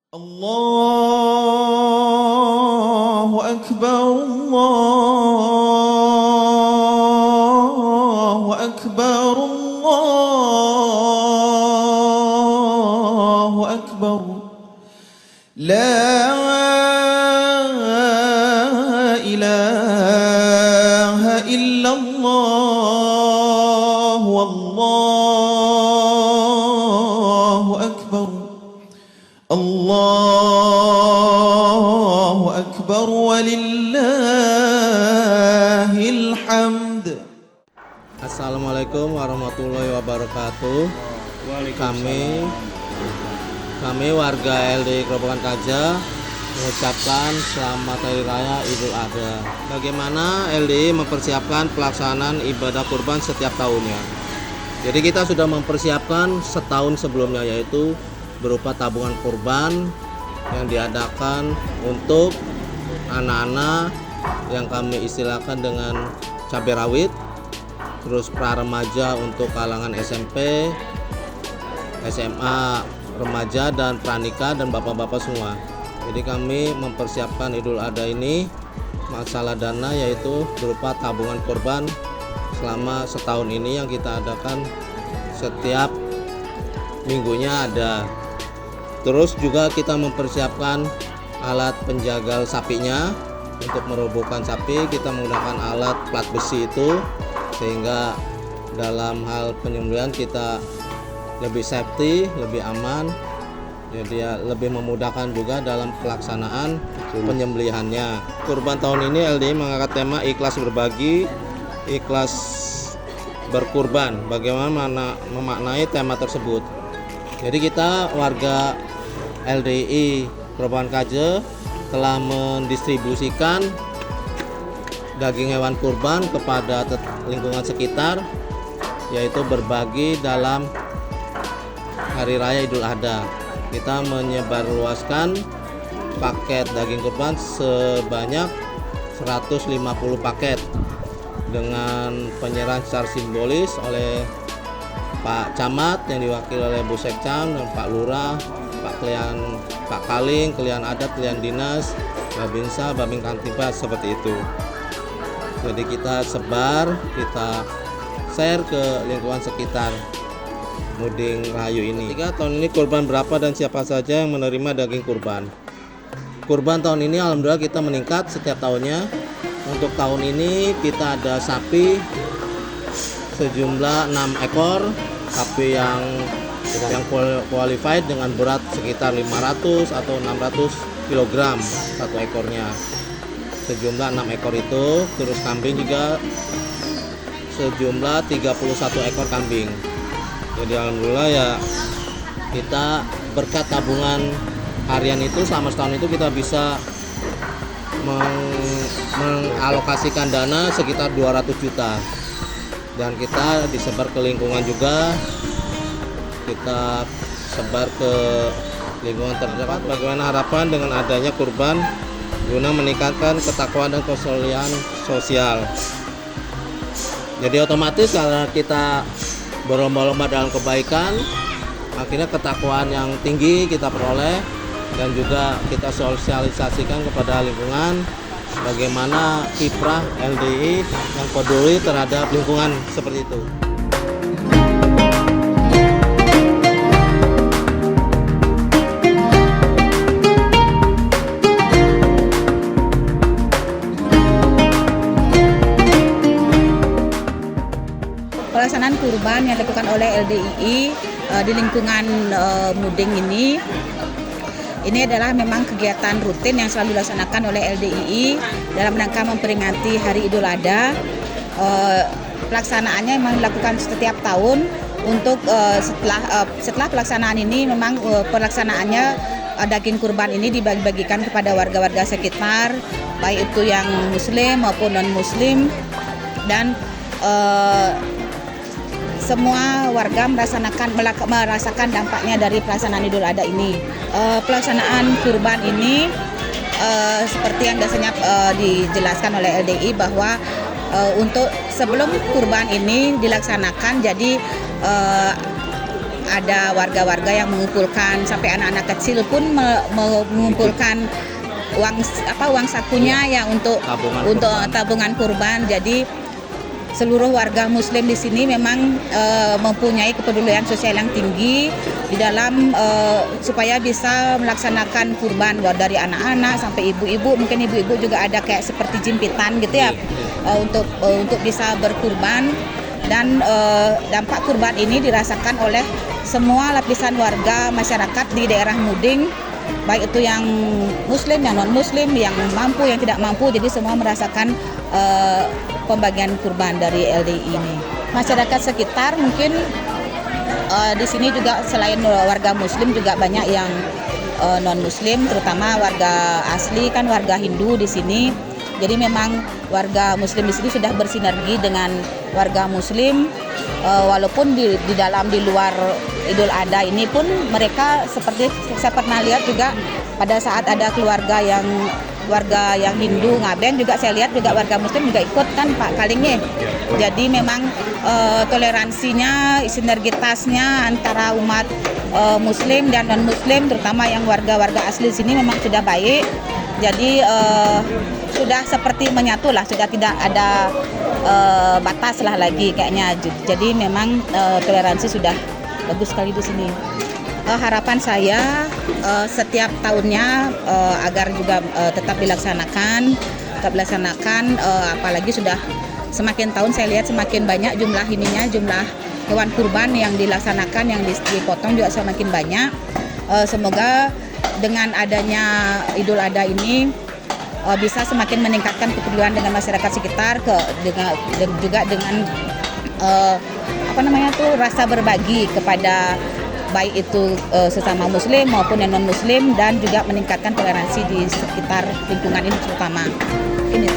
الله أكبر الله أكبر الله أكبر لا إله إلا الله والله أكبر الله أكبر ولله الحمد. Assalamualaikum warahmatullahi wabarakatuh. Kami warga LDI Grobogan Kaja mengucapkan selamat Hari Raya Idul Adha. Bagaimana LDI mempersiapkan pelaksanaan ibadah kurban setiap tahunnya? Jadi kita sudah mempersiapkan setahun sebelumnya, yaitu berupa tabungan kurban yang diadakan untuk anak-anak yang kami istilahkan dengan cabai rawit, terus pra remaja untuk kalangan SMP, SMA, remaja dan pranikah dan bapak-bapak semua. Jadi kami mempersiapkan Idul Adha ini masalah dana, yaitu berupa tabungan kurban selama setahun ini yang kita adakan setiap minggunya ada. Terus juga kita mempersiapkan alat penjagal sapinya. Untuk merobohkan sapi kita menggunakan alat plat besi itu, sehingga dalam hal penyembelihan kita lebih safety, lebih aman, jadi ya lebih memudahkan juga dalam pelaksanaan penyembelihannya. Kurban tahun ini LDI mengangkat tema ikhlas berbagi, ikhlas berkurban. Bagaimana memaknai tema tersebut? Jadi kita warga LDI Grobogan Kaja telah mendistribusikan daging hewan kurban kepada lingkungan sekitar, yaitu berbagi dalam Hari Raya Idul Adha. Kita menyebarluaskan paket daging kurban sebanyak 150 paket dengan penyerahan secara simbolis oleh Pak Camat yang diwakili oleh Bu Sekcam dan Pak Lurah, Pak Kaling, Kelian Adat, Kelian Dinas, Babinsa, Babin Kantibas, seperti itu. Jadi kita sebar, kita share ke lingkungan sekitar Muding Rahayu ini. Tahun ini kurban berapa dan siapa saja yang menerima daging kurban? Kurban tahun ini alhamdulillah kita meningkat setiap tahunnya. Untuk tahun ini kita ada sapi sejumlah 6 ekor, sapi yang qualified dengan berat sekitar 500 atau 600 kg satu ekornya, sejumlah 6 ekor itu. Terus kambing juga sejumlah 31 ekor kambing. Jadi alhamdulillah ya, kita berkat tabungan harian itu selama setahun itu kita bisa mengalokasikan dana sekitar 200 juta, dan kita disebar ke lingkungan juga, kita sebar ke lingkungan terdekat. Bagaimana harapan dengan adanya kurban guna meningkatkan ketakwaan dan kesulian sosial? Jadi otomatis karena kita berlomba-lomba dalam kebaikan, akhirnya ketakwaan yang tinggi kita peroleh, dan juga kita sosialisasikan kepada lingkungan bagaimana kiprah LDI yang peduli terhadap lingkungan, seperti itu. Pelaksanaan kurban yang dilakukan oleh LDII di lingkungan Muding ini adalah memang kegiatan rutin yang selalu dilaksanakan oleh LDII dalam rangka memperingati Hari Idul Adha. Pelaksanaannya memang dilakukan setiap tahun. Untuk setelah pelaksanaan ini memang pelaksanaannya daging kurban ini dibagi-bagikan kepada warga-warga sekitar, baik itu yang muslim maupun non-muslim, dan semua warga merasakan dampaknya dari pelaksanaan Idul Adha ini. Pelaksanaan kurban ini seperti yang biasanya dijelaskan oleh LDI bahwa untuk sebelum kurban ini dilaksanakan, jadi ada warga-warga yang mengumpulkan, sampai anak-anak kecil pun mengumpulkan uang sakunya ya untuk tabungan kurban. Jadi seluruh warga Muslim di sini memang mempunyai kepedulian sosial yang tinggi di dalam supaya bisa melaksanakan kurban, dari anak-anak sampai ibu-ibu. Mungkin ibu-ibu juga ada kayak seperti jimpitan gitu ya, untuk bisa berkurban. Dan dampak kurban ini dirasakan oleh semua lapisan warga masyarakat di daerah Muding, baik itu yang Muslim, yang non-Muslim, yang mampu, yang tidak mampu. Jadi semua merasakan pembagian kurban dari LDI ini. Masyarakat sekitar mungkin di sini juga selain warga Muslim juga banyak yang non-Muslim, terutama warga asli kan warga Hindu di sini. Jadi memang warga Muslim di sini sudah bersinergi dengan warga Muslim, walaupun di luar Idul Adha ini pun mereka, seperti saya pernah lihat juga pada saat ada warga yang Hindu ngaben juga, saya lihat juga warga Muslim juga ikut kan Pak Kalingnya. Jadi memang toleransinya, sinergitasnya antara umat Muslim dan non Muslim, terutama yang warga-warga asli sini memang sudah baik. Jadi sudah seperti menyatu lah, sudah tidak ada batas lah lagi kayaknya. Jadi memang toleransi sudah bagus sekali di sini. Harapan saya setiap tahunnya agar juga tetap dilaksanakan, apalagi sudah semakin tahun saya lihat semakin banyak jumlah hewan kurban yang dilaksanakan, yang dipotong juga semakin banyak. Semoga dengan adanya Idul Adha ini bisa semakin meningkatkan kepedulian dengan masyarakat sekitar, juga dengan rasa berbagi kepada baik itu sesama Muslim maupun yang non Muslim, dan juga meningkatkan toleransi di sekitar lingkungan ini terutama. Ini.